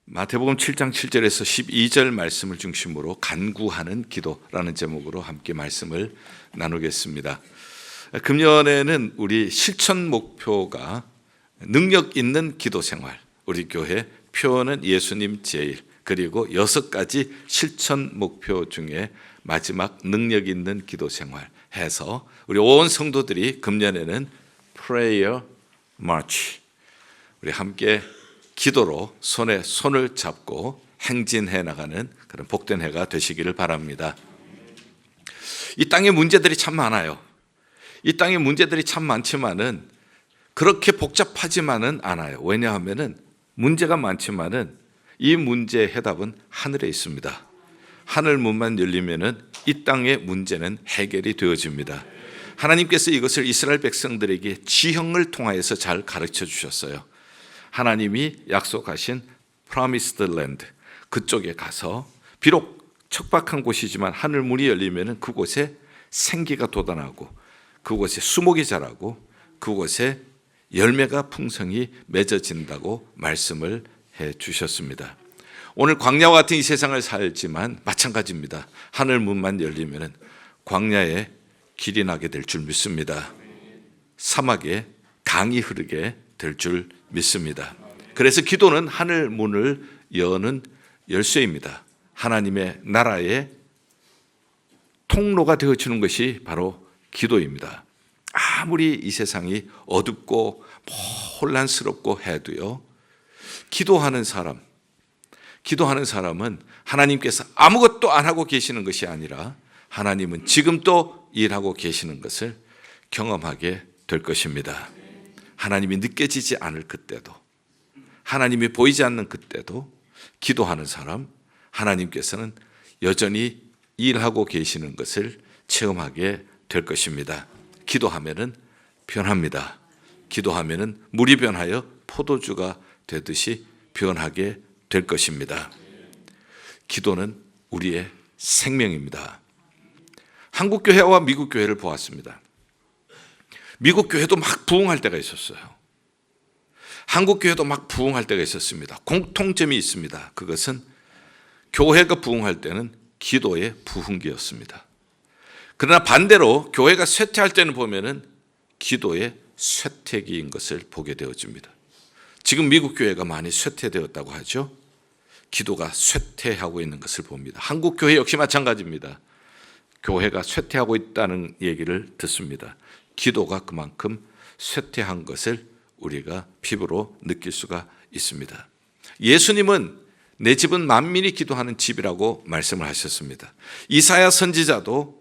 마태복음 7장 7절에서 12절 말씀을 중심으로 간구하는 기도라는 제목으로 함께 말씀을 나누겠습니다. 금년에는 우리 실천 목표가 능력 있는 기도 생활, 우리 교회 표어는 예수님 제일, 그리고 6가지 실천 목표 중에 마지막 능력 있는 기도 생활 해서 우리 온 성도들이 금년에는 Prayer March, 우리 함께 기도로 손에 손을 잡고 행진해 나가는 그런 복된 해가 되시기를 바랍니다. 이 땅에 문제들이 참 많아요. 이 땅에 문제들이 참 많지만은 그렇게 복잡하지만은 않아요. 왜냐하면은 문제가 많지만은 이 문제의 해답은 하늘에 있습니다. 하늘 문만 열리면은 이 땅의 문제는 해결이 되어집니다. 하나님께서 이것을 이스라엘 백성들에게 지형을 통하여서 잘 가르쳐 주셨어요. 하나님이 약속하신 Promised Land, 그쪽에 가서 비록 척박한 곳이지만 하늘 문이 열리면 그곳에 생기가 돋아나고 그곳에 수목이 자라고 그곳에 열매가 풍성히 맺어진다고 말씀을 해 주셨습니다. 오늘 광야와 같은 이 세상을 살지만 마찬가지입니다. 하늘 문만 열리면 광야에 길이 나게 될 줄 믿습니다. 사막에 강이 흐르게 될 줄 믿습니다. 그래서 기도는 하늘 문을 여는 열쇠입니다. 하나님의 나라의 통로가 되어주는 것이 바로 기도입니다. 아무리 이 세상이 어둡고 혼란스럽고 해도요, 기도하는 사람은 하나님께서 아무것도 안 하고 계시는 것이 아니라 하나님은 지금도 일하고 계시는 것을 경험하게 될 것입니다. 하나님이 느껴지지 않을 그때도, 하나님이 보이지 않는 그때도 기도하는 사람, 하나님께서는 여전히 일하고 계시는 것을 체험하게 될 것입니다. 기도하면은 변합니다. 기도하면은 물이 변하여 포도주가 되듯이 변하게 될 것입니다. 기도는 우리의 생명입니다. 한국 교회와 미국 교회를 보았습니다. 미국 교회도 막 부흥할 때가 있었어요. 한국 교회도 막 부흥할 때가 있었습니다. 공통점이 있습니다. 그것은 교회가 부흥할 때는 기도의 부흥기였습니다. 그러나 반대로 교회가 쇠퇴할 때는 보면은 기도의 쇠퇴기인 것을 보게 되어집니다. 지금 미국 교회가 많이 쇠퇴되었다고 하죠. 기도가 쇠퇴하고 있는 것을 봅니다. 한국 교회 역시 마찬가지입니다. 교회가 쇠퇴하고 있다는 얘기를 듣습니다. 기도가 그만큼 쇠퇴한 것을 우리가 피부로 느낄 수가 있습니다. 예수님은 내 집은 만민이 기도하는 집이라고 말씀을 하셨습니다. 이사야 선지자도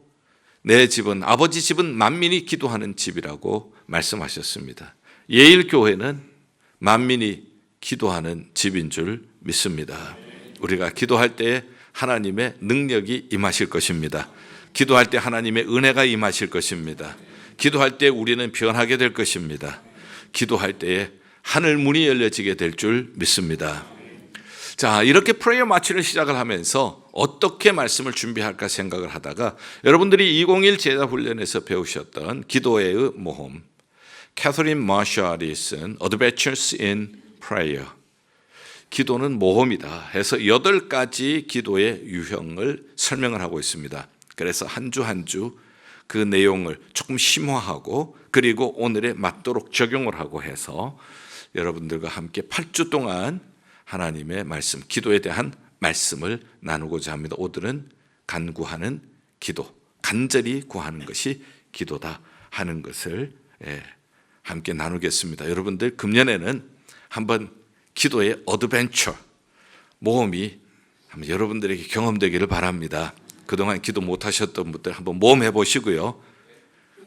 내 집은, 아버지 집은 만민이 기도하는 집이라고 말씀하셨습니다. 예일교회는 만민이 기도하는 집인 줄 믿습니다. 우리가 기도할 때에 하나님의 능력이 임하실 것입니다. 기도할 때 하나님의 은혜가 임하실 것입니다. 기도할 때 우리는 변하게 될 것입니다. 기도할 때에 하늘 문이 열려지게 될 줄 믿습니다. 자, 이렇게 프레이어 마치를 시작을 하면서 어떻게 말씀을 준비할까 생각을 하다가 여러분들이 2021 제자훈련에서 배우셨던 기도의 모험, 캐서린 마샬이 쓴 Adventures in Prayer, 기도는 모험이다 해서 8가지 기도의 유형을 설명을 하고 있습니다. 그래서 한 주 한 주 그 내용을 조금 심화하고 그리고 오늘에 맞도록 적용을 하고 해서 여러분들과 함께 8주 동안 하나님의 말씀, 기도에 대한 말씀을 나누고자 합니다. 오늘은 간구하는 기도, 간절히 구하는 것이 기도다 하는 것을 함께 나누겠습니다. 여러분들 금년에는 한번 기도의 어드벤처, 모험이 한번 여러분들에게 경험되기를 바랍니다. 그동안 기도 못하셨던 분들 한번 모험해 보시고요.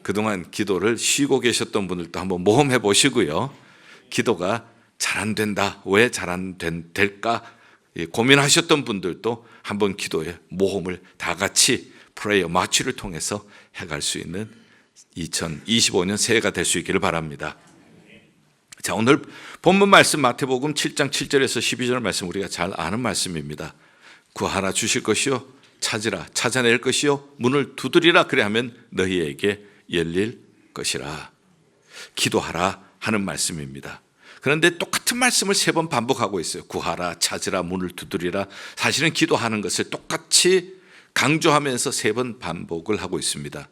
그동안 기도를 쉬고 계셨던 분들도 한번 모험해 보시고요. 기도가 잘 안 된다, 왜 잘 안 될까 고민하셨던 분들도 한번 기도의 모험을 다 같이 프레이어 마치를 통해서 해갈 수 있는 2025년 새해가 될 수 있기를 바랍니다. 자, 오늘 본문 말씀 마태복음 7장 7절에서 12절 말씀 우리가 잘 아는 말씀입니다. 구하라 주실 것이요, 찾으라 찾아낼 것이요, 문을 두드리라 그래 하면 너희에게 열릴 것이라. 기도하라 하는 말씀입니다. 그런데 똑같은 말씀을 3번 반복하고 있어요. 구하라, 찾으라, 문을 두드리라. 사실은 기도하는 것을 똑같이 강조하면서 3번 반복을 하고 있습니다.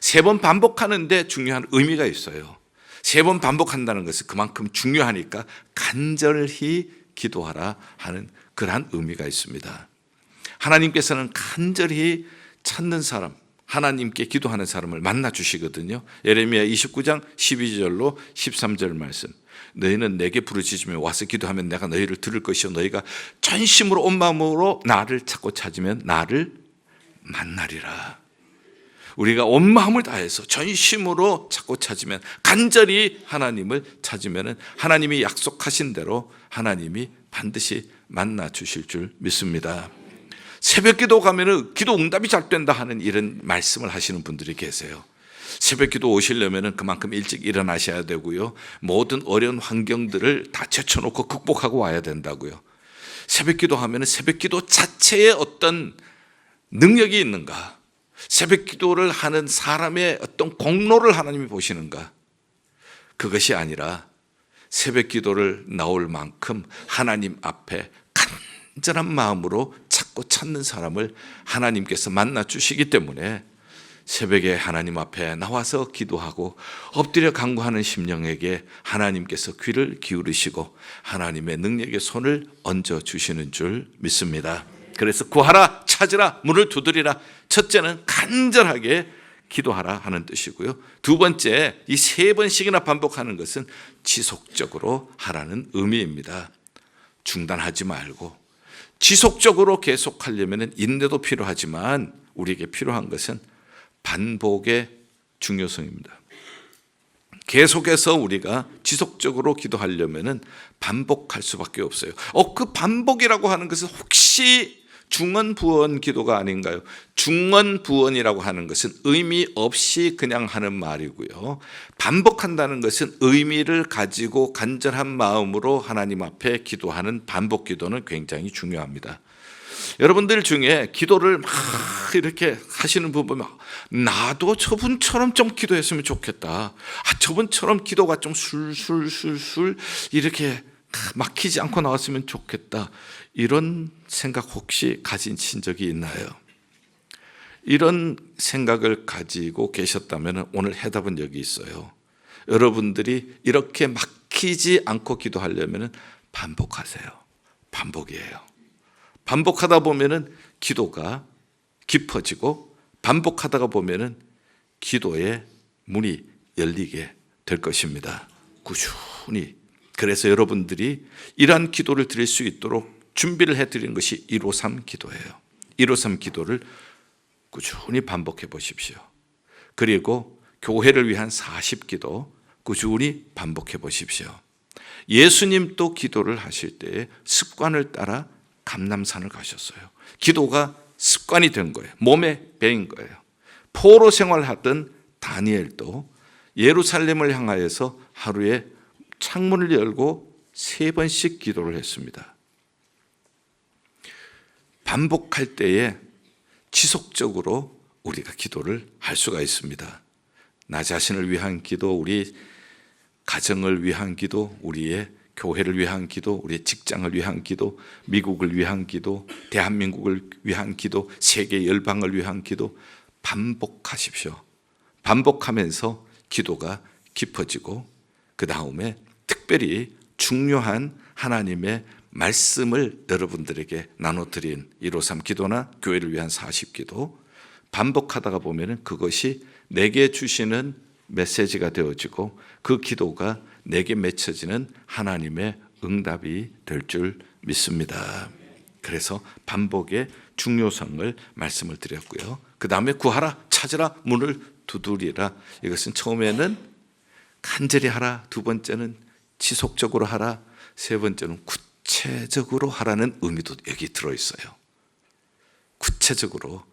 3번 반복하는데 중요한 의미가 있어요. 3번 반복한다는 것은 그만큼 중요하니까 간절히 기도하라 하는 그러한 의미가 있습니다. 하나님께서는 간절히 찾는 사람, 하나님께 기도하는 사람을 만나 주시거든요. 예레미야 29장 12절로 13절 말씀. 너희는 내게 부르짖으며 와서 기도하면 내가 너희를 들을 것이요 너희가 전심으로 온 마음으로 나를 찾고 찾으면 나를 만나리라. 우리가 온 마음을 다해서 전심으로 찾고 찾으면, 간절히 하나님을 찾으면 하나님이 약속하신 대로 하나님이 반드시 만나 주실 줄 믿습니다. 새벽 기도 가면은 기도 응답이 잘 된다 하는 이런 말씀을 하시는 분들이 계세요. 새벽 기도 오시려면 그만큼 일찍 일어나셔야 되고요. 모든 어려운 환경들을 다 제쳐놓고 극복하고 와야 된다고요. 새벽 기도 하면 새벽 기도 자체에 어떤 능력이 있는가? 새벽 기도를 하는 사람의 어떤 공로를 하나님이 보시는가? 그것이 아니라 새벽 기도를 나올 만큼 하나님 앞에 간절한 마음으로 찾고 찾는 사람을 하나님께서 만나 주시기 때문에 새벽에 하나님 앞에 나와서 기도하고 엎드려 간구하는 심령에게 하나님께서 귀를 기울이시고 하나님의 능력의 손을 얹어 주시는 줄 믿습니다. 그래서 구하라, 찾으라, 문을 두드리라. 첫째는 간절하게 기도하라 하는 뜻이고요. 두 번째, 이 3번씩이나 반복하는 것은 지속적으로 하라는 의미입니다. 중단하지 말고 지속적으로 계속하려면 인내도 필요하지만 우리에게 필요한 것은 반복의 중요성입니다. 계속해서 우리가 지속적으로 기도하려면 반복할 수밖에 없어요. 그 반복이라고 하는 것은 혹시 중언부언 기도가 아닌가요? 중언부언이라고 하는 것은 의미 없이 그냥 하는 말이고요. 반복한다는 것은 의미를 가지고 간절한 마음으로 하나님 앞에 기도하는 반복 기도는 굉장히 중요합니다. 여러분들 중에 기도를 막 이렇게 하시는 분 보면 나도 저분처럼 좀 기도했으면 좋겠다. 저분처럼 기도가 좀 술술술술 이렇게 막히지 않고 나왔으면 좋겠다. 이런 생각 혹시 가지신 적이 있나요? 이런 생각을 가지고 계셨다면 오늘 해답은 여기 있어요. 여러분들이 이렇게 막히지 않고 기도하려면 반복하세요. 반복이에요. 반복하다 보면은 기도가 깊어지고 반복하다가 보면은 기도의 문이 열리게 될 것입니다. 꾸준히. 그래서 여러분들이 이러한 기도를 드릴 수 있도록 준비를 해드리는 것이 153 기도예요. 153 기도를 꾸준히 반복해 보십시오. 그리고 교회를 위한 40기도 꾸준히 반복해 보십시오. 예수님도 기도를 하실 때 습관을 따라 감람산을 가셨어요. 기도가 습관이 된 거예요. 몸에 배인 거예요. 포로 생활하던 다니엘도 예루살렘을 향하여서 하루에 창문을 열고 3번씩 기도를 했습니다. 반복할 때에 지속적으로 우리가 기도를 할 수가 있습니다. 나 자신을 위한 기도, 우리 가정을 위한 기도, 우리의 교회를 위한 기도, 우리의 직장을 위한 기도, 미국을 위한 기도, 대한민국을 위한 기도, 세계 열방을 위한 기도 반복하십시오. 반복하면서 기도가 깊어지고 그 다음에 특별히 중요한 하나님의 말씀을 여러분들에게 나눠드린 153 기도나 교회를 위한 40기도 반복하다가 보면 그것이 내게 주시는 메시지가 되어지고 그 기도가 내게 맺혀지는 하나님의 응답이 될 줄 믿습니다. 그래서 반복의 중요성을 말씀을 드렸고요. 그 다음에 구하라, 찾으라, 문을 두드리라. 이것은 처음에는 간절히 하라, 두 번째는 지속적으로 하라, 세 번째는 구체적으로 하라는 의미도 여기 들어있어요. 구체적으로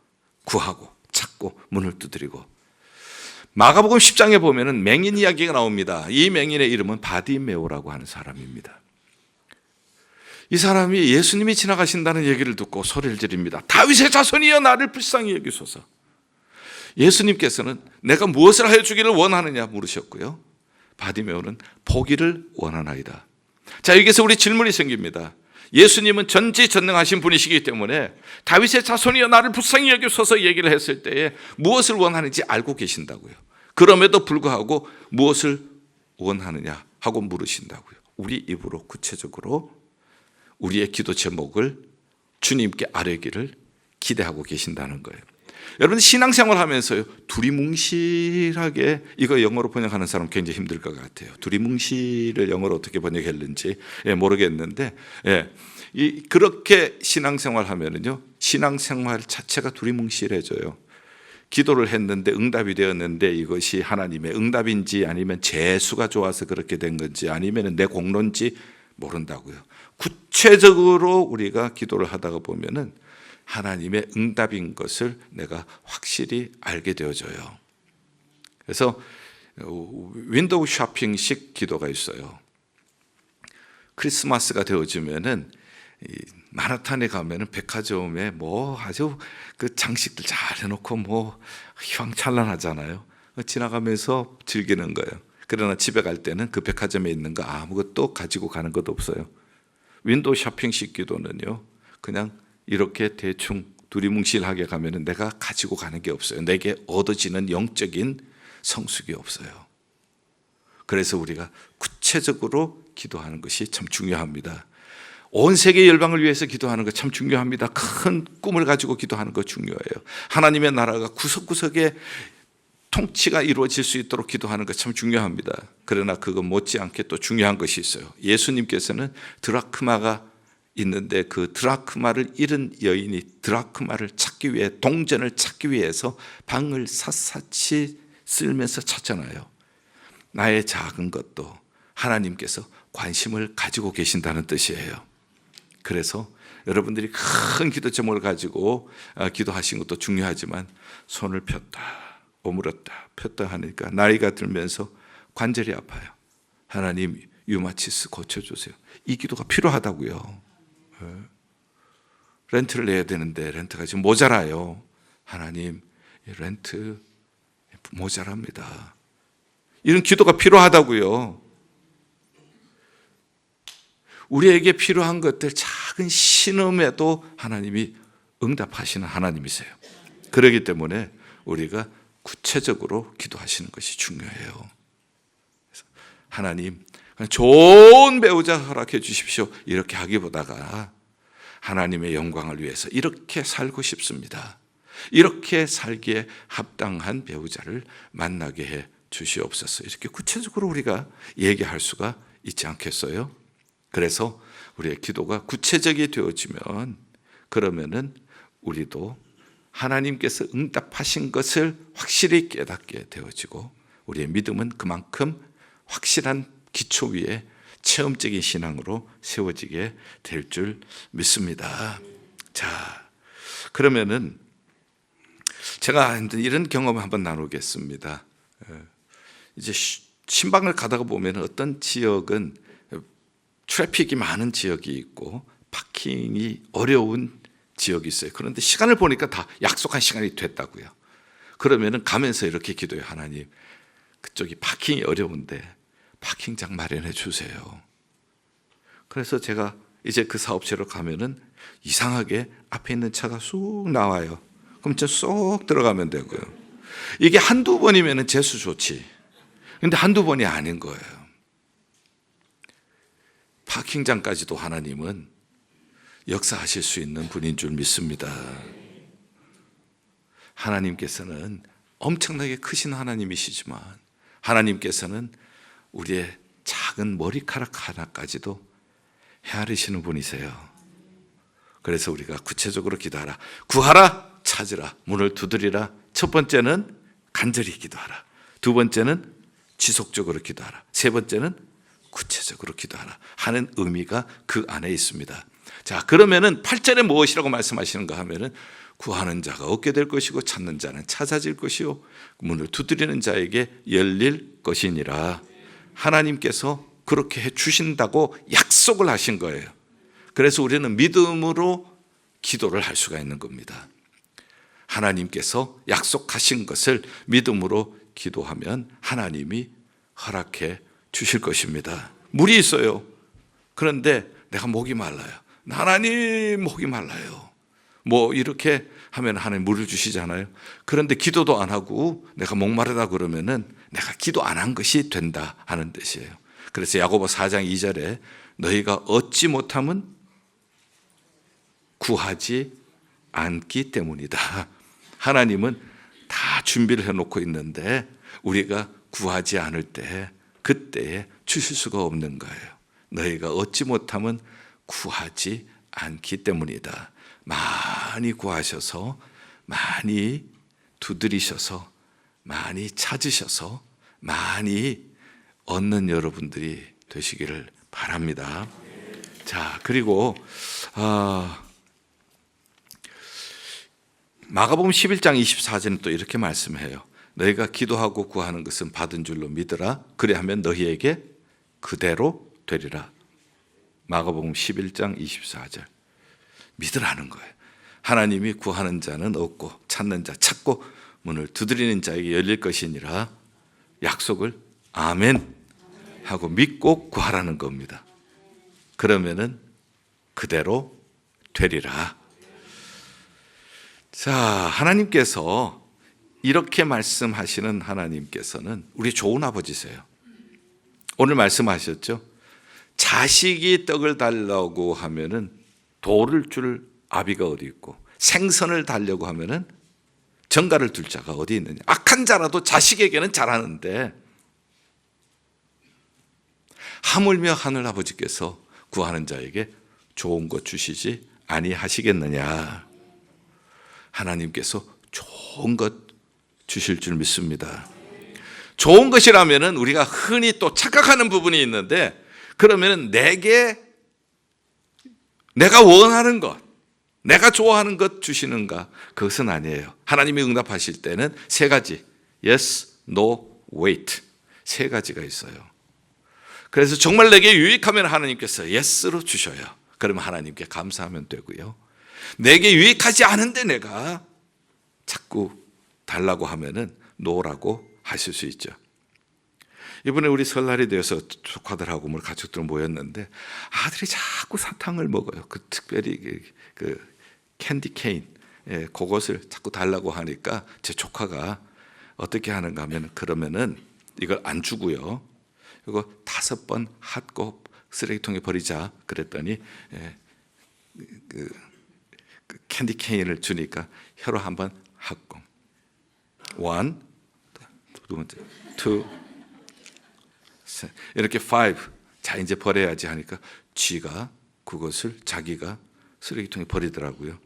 구하고 찾고 문을 두드리고. 마가복음 10장에 보면은 맹인 이야기가 나옵니다. 이 맹인의 이름은 바디메오라고 하는 사람입니다. 이 사람이 예수님이 지나가신다는 얘기를 듣고 소리를 지릅니다. 다윗의 자손이여 나를 불쌍히 여기소서. 예수님께서는 내가 무엇을 하여 주기를 원하느냐 물으셨고요. 바디메오는 보기를 원하나이다. 자, 여기서 우리 질문이 생깁니다. 예수님은 전지전능하신 분이시기 때문에 다윗의 자손이여 나를 불쌍히 여기소서 얘기를 했을 때에 무엇을 원하는지 알고 계신다고요. 그럼에도 불구하고 무엇을 원하느냐 하고 물으신다고요. 우리 입으로 구체적으로 우리의 기도 제목을 주님께 아뢰기를 기대하고 계신다는 거예요. 여러분, 신앙생활 하면서요, 두리뭉실하게, 이거 영어로 번역하는 사람 굉장히 힘들 것 같아요. 두리뭉실을 영어로 어떻게 번역했는지 모르겠는데, 그렇게 신앙생활 하면은요, 신앙생활 자체가 두리뭉실해져요. 기도를 했는데 응답이 되었는데 이것이 하나님의 응답인지 아니면 재수가 좋아서 그렇게 된 건지 아니면 내 공로인지 모른다고요. 구체적으로 우리가 기도를 하다가 보면은 하나님의 응답인 것을 내가 확실히 알게 되어져요. 그래서 윈도우 쇼핑식 기도가 있어요. 크리스마스가 되어지면은 마라탄에 가면은 백화점에 뭐 아주 그 장식들 잘 해놓고 뭐 휘황찬란하잖아요. 지나가면서 즐기는 거예요. 그러나 집에 갈 때는 그 백화점에 있는 거 아무것도 가지고 가는 것도 없어요. 윈도우 쇼핑식 기도는요, 그냥 이렇게 대충 두리뭉실하게 가면은 내가 가지고 가는 게 없어요. 내게 얻어지는 영적인 성숙이 없어요. 그래서 우리가 구체적으로 기도하는 것이 참 중요합니다. 온 세계 열방을 위해서 기도하는 것 참 중요합니다. 큰 꿈을 가지고 기도하는 것 중요해요. 하나님의 나라가 구석구석에 통치가 이루어질 수 있도록 기도하는 것 참 중요합니다. 그러나 그거 못지않게 또 중요한 것이 있어요. 예수님께서는 드라크마가 있는데 그 드라크마를 잃은 여인이 드라크마를 찾기 위해, 동전을 찾기 위해서 방을 샅샅이 쓸면서 찾잖아요. 나의 작은 것도 하나님께서 관심을 가지고 계신다는 뜻이에요. 그래서 여러분들이 큰 기도 제목을 가지고 기도하신 것도 중요하지만 손을 폈다 오므렸다 폈다 하니까 나이가 들면서 관절이 아파요. 하나님 유마티스 고쳐주세요. 이 기도가 필요하다고요. 렌트를 내야 되는데 렌트가 지금 모자라요. 하나님 렌트 모자랍니다. 이런 기도가 필요하다고요. 우리에게 필요한 것들 작은 신음에도 하나님이 응답하시는 하나님이세요. 그렇기 때문에 우리가 구체적으로 기도하시는 것이 중요해요. 그래서 하나님 좋은 배우자 허락해 주십시오 이렇게 하기보다가 하나님의 영광을 위해서 이렇게 살고 싶습니다. 이렇게 살기에 합당한 배우자를 만나게 해 주시옵소서. 이렇게 구체적으로 우리가 얘기할 수가 있지 않겠어요? 그래서 우리의 기도가 구체적이 되어지면 그러면은 우리도 하나님께서 응답하신 것을 확실히 깨닫게 되어지고 우리의 믿음은 그만큼 확실한 기초 위에 체험적인 신앙으로 세워지게 될 줄 믿습니다. 자, 그러면은 제가 이런 경험을 한번 나누겠습니다. 이제 신방을 가다가 보면 어떤 지역은 트래픽이 많은 지역이 있고 파킹이 어려운 지역이 있어요. 그런데 시간을 보니까 다 약속한 시간이 됐다고요. 그러면은 가면서 이렇게 기도해요. 하나님, 그쪽이 파킹이 어려운데 파킹장 마련해 주세요. 그래서 제가 이제 그 사업체로 가면은 이상하게 앞에 있는 차가 쑥 나와요. 그럼 저 쏙 들어가면 되고요. 이게 한두 번이면은 재수 좋지. 근데 한두 번이 아닌 거예요. 파킹장까지도 하나님은 역사하실 수 있는 분인 줄 믿습니다. 하나님께서는 엄청나게 크신 하나님이시지만 하나님께서는 우리의 작은 머리카락 하나까지도 헤아리시는 분이세요. 그래서 우리가 구체적으로 기도하라. 구하라, 찾으라, 문을 두드리라. 첫 번째는 간절히 기도하라. 두 번째는 지속적으로 기도하라. 세 번째는 구체적으로 기도하라 하는 의미가 그 안에 있습니다. 자, 그러면은 8절에 무엇이라고 말씀하시는가 하면은 구하는 자가 얻게 될 것이고 찾는 자는 찾아질 것이요 문을 두드리는 자에게 열릴 것이니라. 하나님께서 그렇게 해 주신다고 약속을 하신 거예요. 그래서 우리는 믿음으로 기도를 할 수가 있는 겁니다. 하나님께서 약속하신 것을 믿음으로 기도하면 하나님이 허락해 주실 것입니다. 물이 있어요. 그런데 내가 목이 말라요. 하나님, 목이 말라요. 뭐 이렇게 하면 하나님 물을 주시잖아요. 그런데 기도도 안 하고 내가 목마르다 그러면은 내가 기도 안 한 것이 된다 하는 뜻이에요. 그래서 야고보 4장 2절에 너희가 얻지 못함은 구하지 않기 때문이다. 하나님은 다 준비를 해놓고 있는데 우리가 구하지 않을 때 그때에 주실 수가 없는 거예요. 너희가 얻지 못함은 구하지 않기 때문이다. 많이 구하셔서, 많이 두드리셔서, 많이 찾으셔서, 많이 얻는 여러분들이 되시기를 바랍니다. 자, 그리고 마가복음 11장 24절은 또 이렇게 말씀해요. 너희가 기도하고 구하는 것은 받은 줄로 믿으라. 그래하면 너희에게 그대로 되리라. 마가복음 11장 24절. 믿으라는 거예요. 하나님이 구하는 자는 얻고 찾는 자 찾고 문을 두드리는 자에게 열릴 것이니라. 약속을 아멘 하고 믿고 구하라는 겁니다. 그러면은 그대로 되리라. 자, 하나님께서 이렇게 말씀하시는 하나님께서는 우리 좋은 아버지세요. 오늘 말씀하셨죠? 자식이 떡을 달라고 하면은 돌을 줄 아비가 어디 있고, 생선을 달려고 하면은 전갈을 둘 자가 어디 있느냐. 악한 자라도 자식에게는 잘하는데 하물며 하늘 아버지께서 구하는 자에게 좋은 것 주시지 아니하시겠느냐. 하나님께서 좋은 것 주실 줄 믿습니다. 좋은 것이라면은 우리가 흔히 또 착각하는 부분이 있는데, 그러면은 내가 원하는 것, 내가 좋아하는 것 주시는가? 그것은 아니에요. 하나님이 응답하실 때는 세 가지, yes, no, wait, 세 가지가 있어요. 그래서 정말 내게 유익하면 하나님께서 yes로 주셔요. 그러면 하나님께 감사하면 되고요. 내게 유익하지 않은데 내가 자꾸 달라고 하면은 no라고 하실 수 있죠. 이번에 우리 설날이 되어서 조카들하고 우리 가족들 모였는데 아들이 자꾸 사탕을 먹어요. 특별히 그 캔디 케인, 그것을 자꾸 달라고 하니까 제 조카가 어떻게 하는가 하면, 그러면은 이걸 안 주고요. 이거 5번 핫고 쓰레기통에 버리자 그랬더니 그 캔디 케인을 주니까 혀로 한번 핫고 1, 두 번째 2, 이렇게 5, 자 이제 버려야지 하니까 쥐가 그것을 자기가 쓰레기통에 버리더라고요.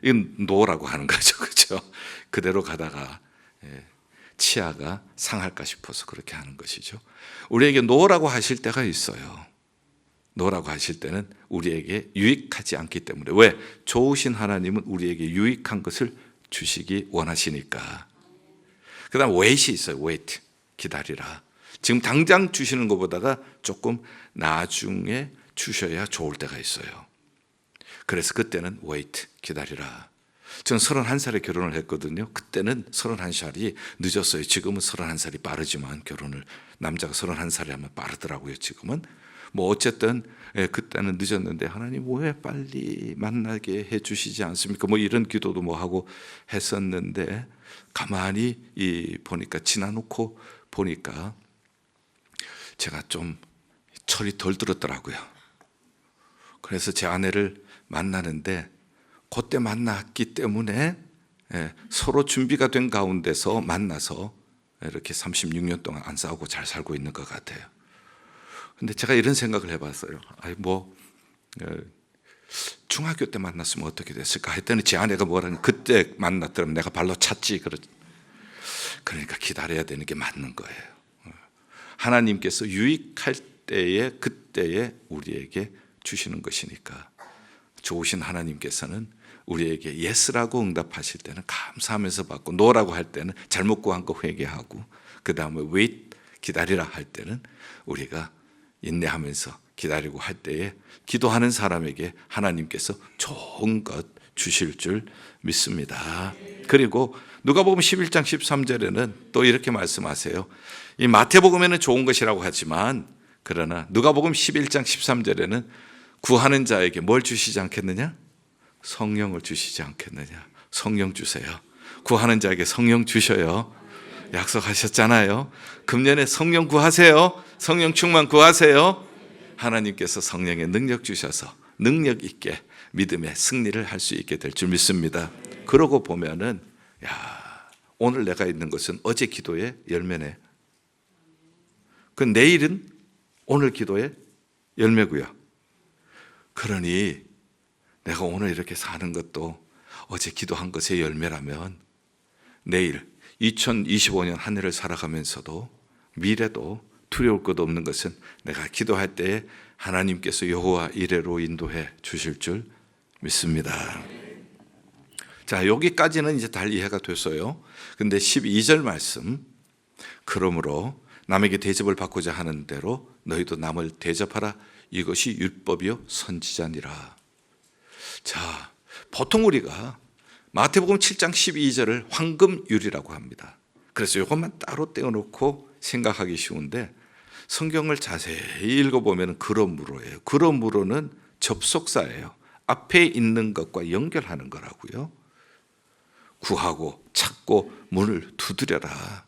이건 노라고 하는 거죠, 그렇죠? 그대로 가다가 치아가 상할까 싶어서 그렇게 하는 것이죠. 우리에게 노라고 하실 때가 있어요. 노라고 하실 때는 우리에게 유익하지 않기 때문에. 왜? 좋으신 하나님은 우리에게 유익한 것을 주시기 원하시니까. 그 다음 wait이 있어요. wait, 기다리라. 지금 당장 주시는 것보다가 조금 나중에 주셔야 좋을 때가 있어요. 그래서 그때는 wait, 기다리라. 저는 31살에 결혼을 했거든요. 그때는 31살이 늦었어요. 지금은 31살이 빠르지만 남자가 31살이 하면 빠르더라고요. 지금은 뭐 어쨌든 그때는 늦었는데 하나님 왜 빨리 만나게 해주시지 않습니까? 뭐 이런 기도도 뭐 하고 했었는데 가만히 보니까 지나놓고 보니까 제가 좀 철이 덜 들었더라고요. 그래서 제 아내를 만나는데 그때 만났기 때문에 서로 준비가 된 가운데서 만나서 이렇게 36년 동안 안 싸우고 잘 살고 있는 것 같아요. 근데 제가 이런 생각을 해봤어요. 중학교 때 만났으면 어떻게 됐을까 했더니 제 아내가 뭐라는, 그때 만났더라면 내가 발로 찼지. 그러니까 기다려야 되는 게 맞는 거예요. 하나님께서 유익할 때에 그때에 우리에게 주시는 것이니까. 좋으신 하나님께서는 우리에게 예스라고 응답하실 때는 감사하면서 받고, 노라고 할 때는 잘못 구한 거 회개하고, 그 다음에 wait, 기다리라 할 때는 우리가 인내하면서 기다리고 할 때에 기도하는 사람에게 하나님께서 좋은 것 주실 줄 믿습니다. 그리고 누가복음 11장 13절에는 또 이렇게 말씀하세요. 이 마태복음에는 좋은 것이라고 하지만 그러나 누가복음 11장 13절에는 구하는 자에게 뭘 주시지 않겠느냐? 성령을 주시지 않겠느냐? 성령 주세요. 구하는 자에게 성령 주셔요. 약속하셨잖아요. 금년에 성령 구하세요. 성령 충만 구하세요. 하나님께서 성령의 능력 주셔서 능력 있게 믿음의 승리를 할 수 있게 될 줄 믿습니다. 그러고 보면은 오늘 내가 있는 것은 어제 기도의 열매네. 그 내일은 오늘 기도의 열매고요. 그러니 내가 오늘 이렇게 사는 것도 어제 기도한 것의 열매라면 내일 2025년 한 해를 살아가면서도 미래도 두려울 것 없는 것은 내가 기도할 때에 하나님께서 여호와 이레로 인도해 주실 줄 믿습니다. 자, 여기까지는 이제 다 이해가 됐어요. 근데 12절 말씀, 그러므로 남에게 대접을 받고자 하는 대로 너희도 남을 대접하라. 이것이 율법이요 선지자니라. 자, 보통 우리가 마태복음 7장 12절을 황금율이라고 합니다. 그래서 이것만 따로 떼어놓고 생각하기 쉬운데 성경을 자세히 읽어보면 그러므로예요. 그러므로는 접속사예요. 앞에 있는 것과 연결하는 거라고요. 구하고 찾고 문을 두드려라.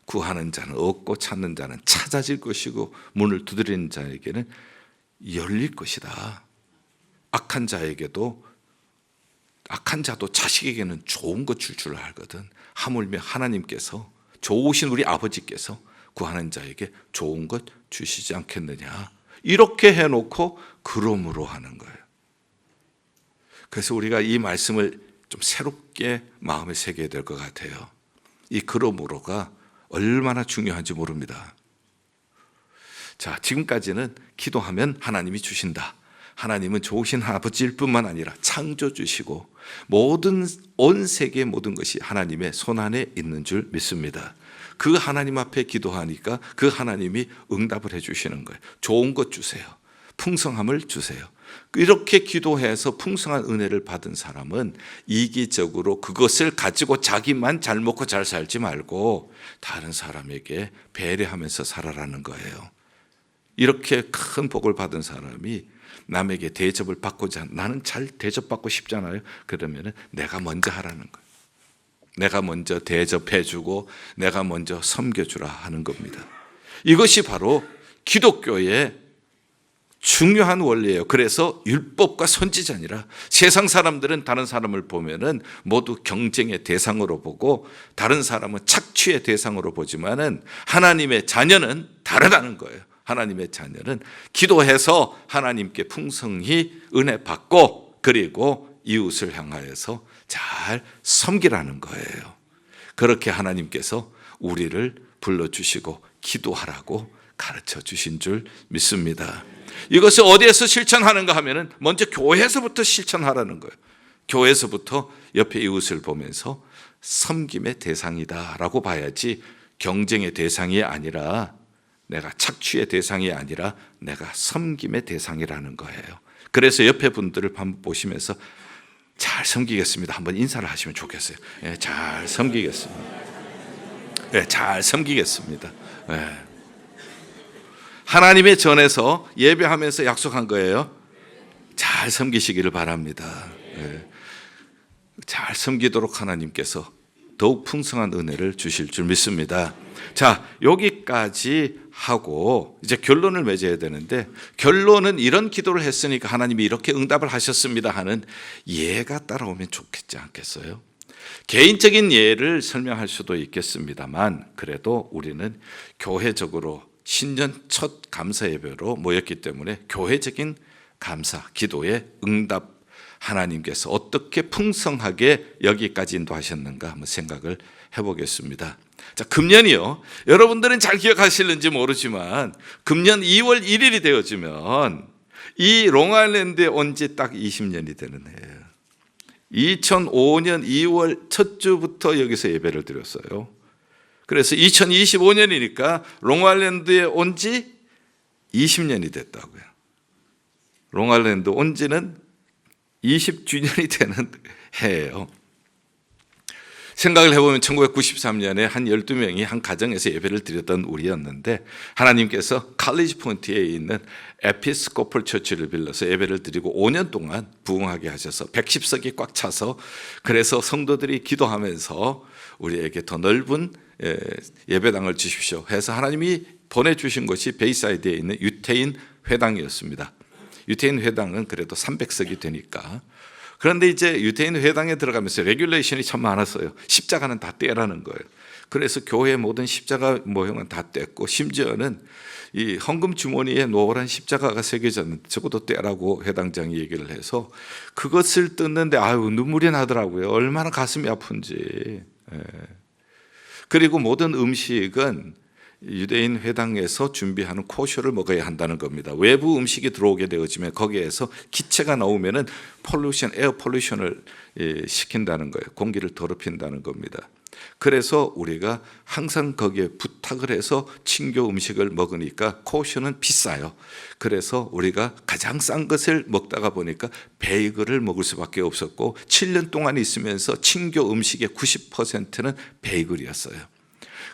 구하는 자는 얻고 찾는 자는 찾아질 것이고 문을 두드리는 자에게는 열릴 것이다. 악한 자도 자식에게는 좋은 것 줄 줄 알거든. 하물며 하나님께서 좋으신 우리 아버지께서 구하는 자에게 좋은 것 주시지 않겠느냐. 이렇게 해놓고 그러므로 하는 거예요. 그래서 우리가 이 말씀을 좀 새롭게 마음에 새겨야 될 것 같아요. 이 그러므로가 얼마나 중요한지 모릅니다. 자, 지금까지는 기도하면 하나님이 주신다. 하나님은 좋으신 아버지일 뿐만 아니라 창조주시고 온 세계의 모든 것이 하나님의 손안에 있는 줄 믿습니다. 그 하나님 앞에 기도하니까 그 하나님이 응답을 해주시는 거예요. 좋은 것 주세요. 풍성함을 주세요. 이렇게 기도해서 풍성한 은혜를 받은 사람은 이기적으로 그것을 가지고 자기만 잘 먹고 잘 살지 말고 다른 사람에게 배려하면서 살아라는 거예요. 이렇게 큰 복을 받은 사람이 남에게 대접을 받고자, 나는 잘 대접받고 싶잖아요. 그러면 내가 먼저 하라는 거예요. 내가 먼저 대접해주고 내가 먼저 섬겨주라 하는 겁니다. 이것이 바로 기독교의 중요한 원리예요. 그래서 율법과 선지자니라. 세상 사람들은 다른 사람을 보면은 모두 경쟁의 대상으로 보고 다른 사람은 착취의 대상으로 보지만은 하나님의 자녀는 다르다는 거예요. 하나님의 자녀는 기도해서 하나님께 풍성히 은혜 받고 그리고 이웃을 향하여서 잘 섬기라는 거예요. 그렇게 하나님께서 우리를 불러주시고 기도하라고 가르쳐 주신 줄 믿습니다. 이것을 어디에서 실천하는가 하면은 먼저 교회에서부터 실천하라는 거예요. 교회에서부터 옆에 이웃을 보면서 섬김의 대상이다라고 봐야지 경쟁의 대상이 아니라 내가 착취의 대상이 아니라 내가 섬김의 대상이라는 거예요. 그래서 옆에 분들을 한번 보시면서 잘 섬기겠습니다. 한번 인사를 하시면 좋겠어요. 네, 잘 섬기겠습니다. 네, 잘 섬기겠습니다. 네. 하나님의 전에서 예배하면서 약속한 거예요. 잘 섬기시기를 바랍니다. 네. 잘 섬기도록 하나님께서 더욱 풍성한 은혜를 주실 줄 믿습니다. 자, 여기까지 하고 이제 결론을 맺어야 되는데 결론은 이런 기도를 했으니까 하나님이 이렇게 응답을 하셨습니다 하는 예가 따라오면 좋겠지 않겠어요? 개인적인 예를 설명할 수도 있겠습니다만 그래도 우리는 교회적으로 신년 첫 감사 예배로 모였기 때문에 교회적인 감사, 기도의 응답 하나님께서 어떻게 풍성하게 여기까지 인도하셨는가 한번 생각을 해보겠습니다. 자, 금년이요. 여러분들은 잘 기억하실는지 모르지만 금년 2월 1일이 되어지면 이 롱아일랜드에 온 지 딱 20년이 되는 해예요. 2005년 2월 첫 주부터 여기서 예배를 드렸어요. 그래서 2025년이니까 롱아일랜드에 온 지 20년이 됐다고요. 롱아일랜드 온 지는 20주년이 되는 해예요. 생각을 해보면 1993년에 한 12명이 한 가정에서 예배를 드렸던 우리였는데 하나님께서 칼리지 포인트에 있는 에피스코플 처치를 빌려서 예배를 드리고 5년 동안 부흥하게 하셔서 110석이 꽉 차서 그래서 성도들이 기도하면서 우리에게 더 넓은 예배당을 주십시오 해서 하나님이 보내주신 것이 베이사이드에 있는 유태인 회당이었습니다. 유태인 회당은 그래도 300석이 되니까. 그런데 이제 유태인 회당에 들어가면서 레귤레이션이 참 많았어요. 십자가는 다 떼라는 거예요. 그래서 교회 모든 십자가 모형은 다 뗐고 심지어는 이 헌금 주머니에 노란 십자가가 새겨졌는데 저것도 떼라고 회당장이 얘기를 해서 그것을 뜯는데 아유 눈물이 나더라고요. 얼마나 가슴이 아픈지. 그리고 모든 음식은 유대인 회당에서 준비하는 코셔를 먹어야 한다는 겁니다. 외부 음식이 들어오게 되어지면 거기에서 기체가 나오면은 에어 폴루션을 시킨다는 거예요. 공기를 더럽힌다는 겁니다. 그래서 우리가 항상 거기에 부탁을 해서 친교 음식을 먹으니까 코셔는 비싸요. 그래서 우리가 가장 싼 것을 먹다가 보니까 베이글을 먹을 수밖에 없었고 7년 동안 있으면서 친교 음식의 90%는 베이글이었어요.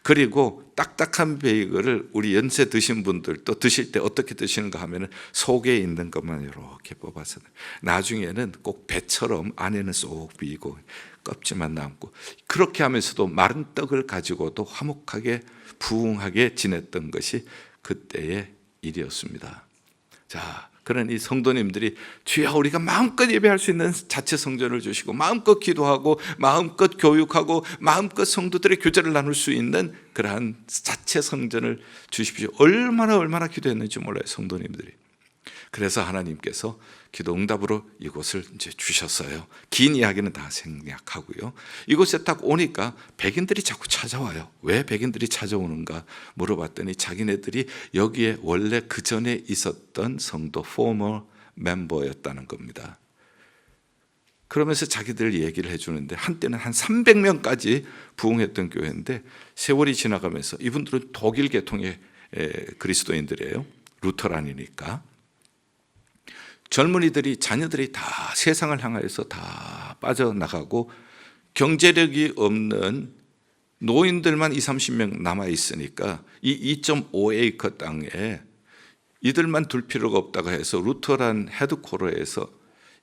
그리고 딱딱한 베이글을 우리 연세 드신 분들 또 드실 때 어떻게 드시는가 하면 속에 있는 것만 이렇게 뽑아서 나중에는 꼭 배처럼 안에는 쏙 비고 껍질만 남고 그렇게 하면서도 마른 떡을 가지고도 화목하게 부흥하게 지냈던 것이 그때의 일이었습니다. 자, 그러니 성도님들이 주여 우리가 마음껏 예배할 수 있는 자체 성전을 주시고 마음껏 기도하고 마음껏 교육하고 마음껏 성도들의 교제를 나눌 수 있는 그러한 자체 성전을 주십시오. 얼마나 기도했는지 몰라요, 성도님들이. 그래서 하나님께서 기도 응답으로 이곳을 이제 주셨어요. 긴 이야기는 다 생략하고요. 이곳에 딱 오니까 백인들이 자꾸 찾아와요. 왜 백인들이 찾아오는가 물어봤더니 자기네들이 여기에 원래 그 전에 있었던 성도 former 멤버였다는 겁니다. 그러면서 자기들 얘기를 해주는데 한때는 한 300명까지 부흥했던 교회인데 세월이 지나가면서 이분들은 독일 계통의 그리스도인들이에요. 루터란이니까. 젊은이들이 자녀들이 다 세상을 향하여서 다 빠져나가고 경제력이 없는 노인들만 20-30명 남아있으니까 이 2.5에이커 땅에 이들만 둘 필요가 없다고 해서 루터란 헤드코러에서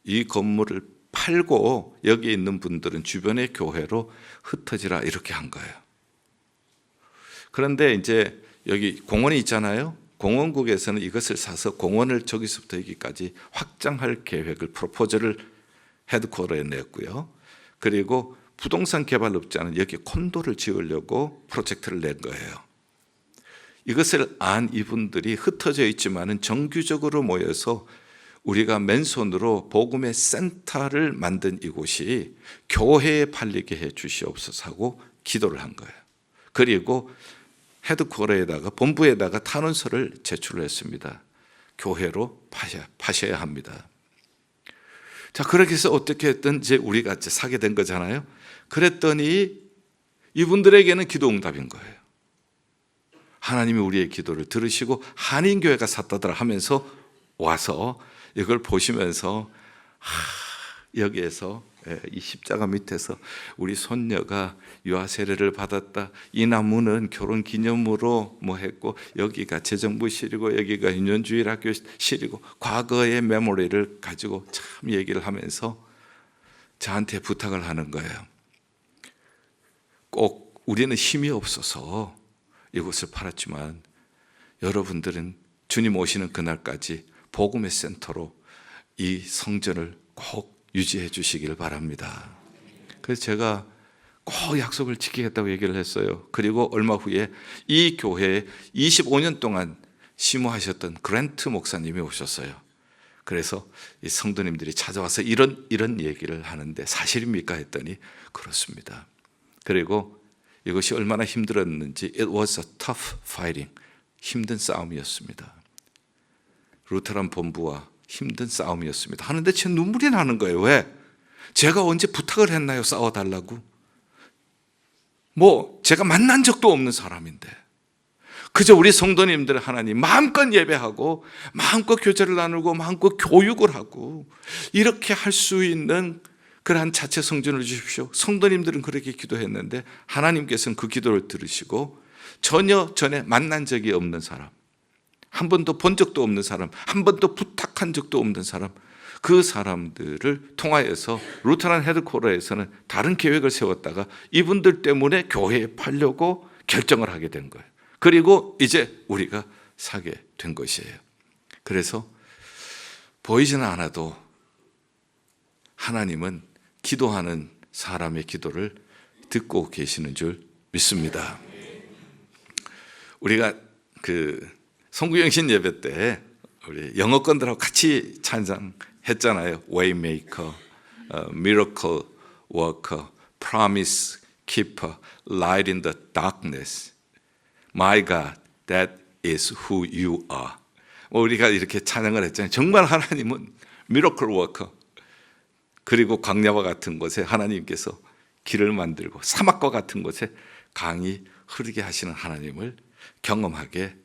이 건물을 팔고 여기 있는 분들은 주변의 교회로 흩어지라 이렇게 한 거예요. 그런데 이제 여기 공원이 있잖아요. 공원국에서는 이것을 사서 공원을 저기서부터 여기까지 확장할 계획을 프로포즈를 헤드쿼터에 냈고요. 그리고 부동산 개발업자는 여기 콘도를 지으려고 프로젝트를 낸 거예요. 이것을 안 이분들이 흩어져 있지만은 정규적으로 모여서 우리가 맨손으로 복음의 센터를 만든 이곳이 교회에 팔리게 해 주시옵소서 하고 기도를 한 거예요. 그리고 헤드쿼터에다가 본부에다가 탄원서를 제출했습니다. 교회로 파셔야 합니다. 자, 그렇게 해서 어떻게 했든 이제 우리가 이제 사게 된 거잖아요. 그랬더니 이분들에게는 기도 응답인 거예요. 하나님이 우리의 기도를 들으시고 한인교회가 샀다더라 하면서 와서 이걸 보시면서 여기에서 이 십자가 밑에서 우리 손녀가 유아 세례를 받았다. 이 나무는 결혼 기념으로 뭐 했고 여기가 재정부실이고 여기가 유년주일학교실이고 과거의 메모리를 가지고 참 얘기를 하면서 저한테 부탁을 하는 거예요. 꼭 우리는 힘이 없어서 이곳을 팔았지만 여러분들은 주님 오시는 그날까지 복음의 센터로 이 성전을 꼭 유지해 주시기를 바랍니다. 그래서 제가 꼭 약속을 지키겠다고 얘기를 했어요. 그리고 얼마 후에 이 교회에 25년 동안 심호하셨던 그랜트 목사님이 오셨어요. 그래서 이 성도님들이 찾아와서 이런 얘기를 하는데 사실입니까? 했더니 그렇습니다. 그리고 이것이 얼마나 힘들었는지 It was a tough fighting. 힘든 싸움이었습니다. 루터란 본부와 힘든 싸움이었습니다. 하는데 제 눈물이 나는 거예요. 왜? 제가 언제 부탁을 했나요? 싸워달라고. 제가 만난 적도 없는 사람인데 그저 우리 성도님들 하나님 마음껏 예배하고 마음껏 교제를 나누고 마음껏 교육을 하고 이렇게 할 수 있는 그러한 자체 성전을 주십시오. 성도님들은 그렇게 기도했는데 하나님께서는 그 기도를 들으시고 전혀 전에 만난 적이 없는 사람, 한 번도 본 적도 없는 사람, 한 번도 부탁한 적도 없는 사람, 그 사람들을 통하여서 루터란 헤드코어에서는 다른 계획을 세웠다가 이분들 때문에 교회에 팔려고 결정을 하게 된 거예요. 그리고 이제 우리가 사게 된 것이에요. 그래서 보이지는 않아도 하나님은 기도하는 사람의 기도를 듣고 계시는 줄 믿습니다. 우리가 송구영신 예배 때 우리 영어권들하고 같이 찬양했잖아요. Waymaker, Miracle Worker, Promise Keeper, Light in the Darkness. My God, that is who you are. 우리가 이렇게 찬양을 했잖아요. 정말 하나님은 Miracle Worker, 그리고 광야와 같은 곳에 하나님께서 길을 만들고 사막과 같은 곳에 강이 흐르게 하시는 하나님을 경험하게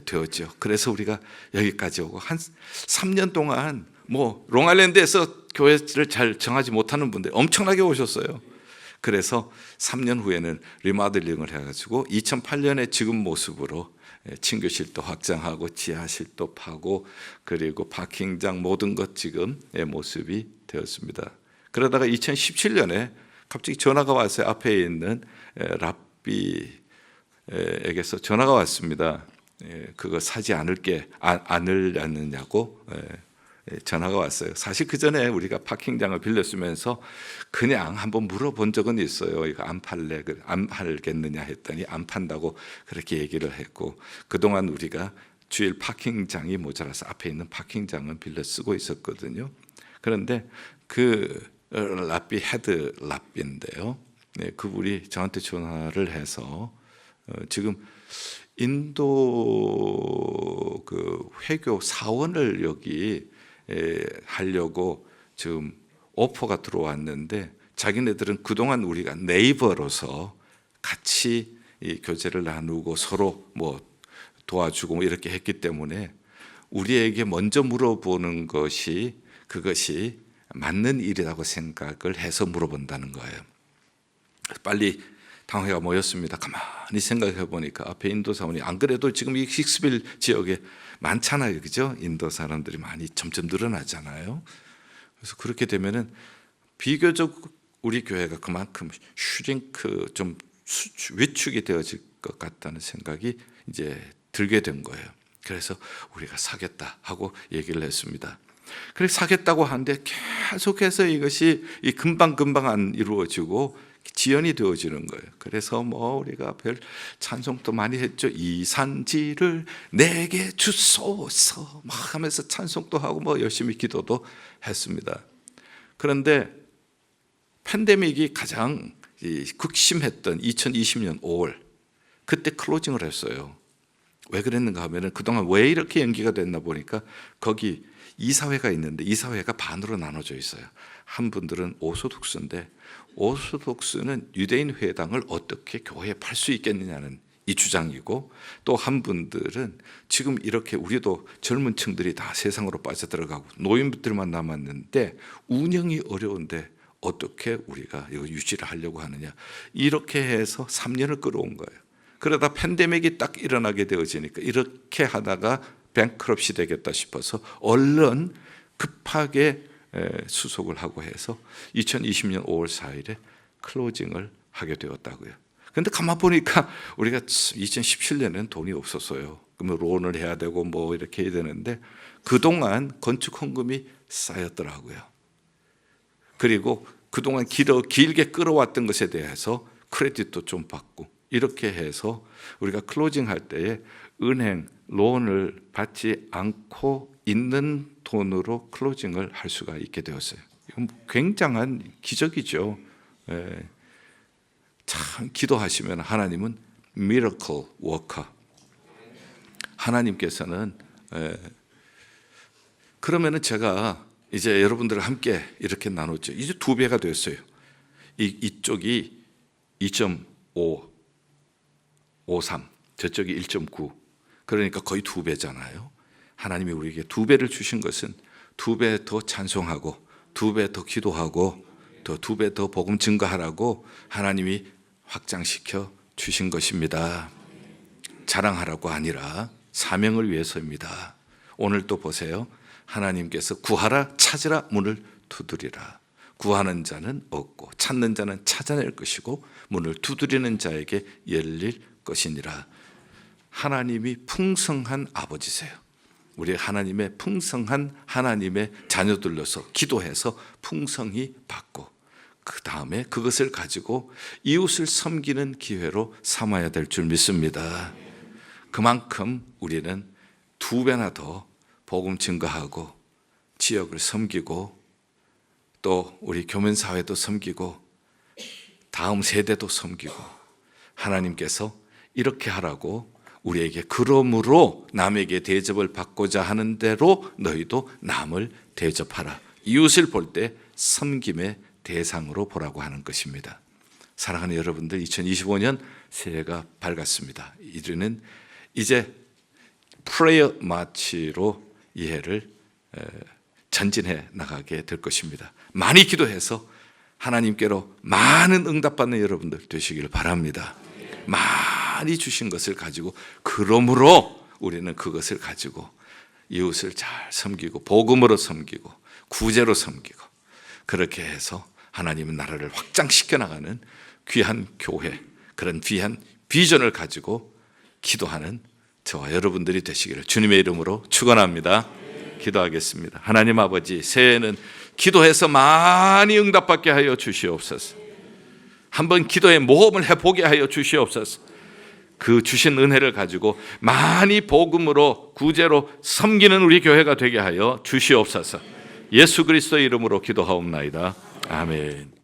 되었죠. 그래서 우리가 여기까지 오고 한 3년 동안 롱아일랜드에서 교회를 잘 정하지 못하는 분들 엄청나게 오셨어요. 그래서 3년 후에는 리모델링을 해가지고 2008년에 지금 모습으로 친교실도 확장하고 지하실도 파고 그리고 파킹장 모든 것 지금의 모습이 되었습니다. 그러다가 2017년에 갑자기 전화가 왔어요. 앞에 있는 랍비에게서 전화가 왔습니다. 그거 사지 않으려느냐고 전화가 왔어요. 사실 그 전에 우리가 파킹장을 빌렸으면서 그냥 한번 물어본 적은 있어요. 이거 안 팔겠느냐 했더니 안 판다고 그렇게 얘기를 했고, 그동안 우리가 주일 파킹장이 모자라서 앞에 있는 파킹장은 빌려 쓰고 있었거든요. 그런데 헤드 랍비인데요. 그분이 저한테 전화를 해서 지금 인도 회교 사원을 여기 하려고 지금 오퍼가 들어왔는데, 자기네들은 그동안 우리가 네이버로서 같이 이 교제를 나누고 서로 도와주고 이렇게 했기 때문에 우리에게 먼저 물어보는 그것이 맞는 일이라고 생각을 해서 물어본다는 거예요. 빨리 당회가 모였습니다. 가만히 생각해 보니까 앞에 인도 사원이, 안 그래도 지금 이 힉스빌 지역에 많잖아요, 그죠? 인도 사람들이 많이 점점 늘어나잖아요. 그래서 그렇게 되면은 비교적 우리 교회가 그만큼 슈링크, 좀 위축이 되어질 것 같다는 생각이 이제 들게 된 거예요. 그래서 우리가 사겠다 하고 얘기를 했습니다. 그래서 사겠다고 하는데 계속해서 이것이 금방금방 안 이루어지고 지연이 되어지는 거예요. 그래서 우리가 별 찬송도 많이 했죠. 이 산지를 내게 주소서 막 하면서 찬송도 하고 열심히 기도도 했습니다. 그런데 팬데믹이 가장 극심했던 2020년 5월 그때 클로징을 했어요. 왜 그랬는가 하면 그동안 왜 이렇게 연기가 됐나 보니까 거기 이사회가 있는데 이사회가 반으로 나눠져 있어요. 한 분들은 오소독스인데 오소독스는 유대인 회당을 어떻게 교회에 팔 수 있겠느냐는 이 주장이고, 또 한 분들은 지금 이렇게 우리도 젊은 층들이 다 세상으로 빠져들어가고 노인들만 남았는데 운영이 어려운데 어떻게 우리가 이거 유지를 하려고 하느냐, 이렇게 해서 3년을 끌어온 거예요. 그러다 팬데믹이 딱 일어나게 되어지니까 이렇게 하다가 뱅크럽시 되겠다 싶어서 얼른 급하게 수속을 하고 해서 2020년 5월 4일에 클로징을 하게 되었다고요. 그런데 가만 보니까 우리가 2017년에는 돈이 없었어요. 그러면 론을 해야 되고 이렇게 해야 되는데 그동안 건축 헌금이 쌓였더라고요. 그리고 그동안 길게 끌어왔던 것에 대해서 크레딧도 좀 받고 이렇게 해서 우리가 클로징 할 때에 은행 론을 받지 않고 있는 돈으로 클로징을 할 수가 있게 되었어요. 이건 굉장한 기적이죠. 참 기도하시면 하나님은 미러클 워커, 하나님께서는 그러면은 제가 이제 여러분들과 함께 이렇게 나눴죠. 이제 2배가 됐어요. 이쪽이 2.53, 저쪽이 1.9. 그러니까 거의 2배잖아요. 하나님이 우리에게 2배를 주신 것은 2배 더 찬송하고 2배 더 기도하고 더 2배 더 복음 증거하라고 하나님이 확장시켜 주신 것입니다. 자랑하라고 아니라 사명을 위해서입니다. 오늘 또 보세요. 하나님께서 구하라 찾으라 문을 두드리라. 구하는 자는 얻고 찾는 자는 찾아낼 것이고 문을 두드리는 자에게 열릴 것이니라. 하나님이 풍성한 아버지세요. 우리 하나님의 풍성한 하나님의 자녀들로서 기도해서 풍성히 받고 그 다음에 그것을 가지고 이웃을 섬기는 기회로 삼아야 될 줄 믿습니다. 그만큼 우리는 2배나 더 복음 증거하고 지역을 섬기고 또 우리 교면사회도 섬기고 다음 세대도 섬기고 하나님께서 이렇게 하라고 우리에게 그러므로 남에게 대접을 받고자 하는 대로 너희도 남을 대접하라. 이웃을 볼 때 섬김의 대상으로 보라고 하는 것입니다. 사랑하는 여러분들, 2025년 새해가 밝았습니다. 이제는 이제 프레이어 마치로 이 해를 전진해 나가게 될 것입니다. 많이 기도해서 하나님께로 많은 응답받는 여러분들 되시기를 바랍니다. 많이 주신 것을 가지고 그러므로 우리는 그것을 가지고 이웃을 잘 섬기고 복음으로 섬기고 구제로 섬기고 그렇게 해서 하나님의 나라를 확장시켜 나가는 귀한 교회, 그런 귀한 비전을 가지고 기도하는 저와 여러분들이 되시기를 주님의 이름으로 축원합니다. 기도하겠습니다. 하나님 아버지, 새해에는 기도해서 많이 응답받게 하여 주시옵소서. 한번 기도의 모험을 해보게 하여 주시옵소서. 그 주신 은혜를 가지고 많이 복음으로 구제로 섬기는 우리 교회가 되게 하여 주시옵소서. 예수 그리스도의 이름으로 기도하옵나이다. 아멘.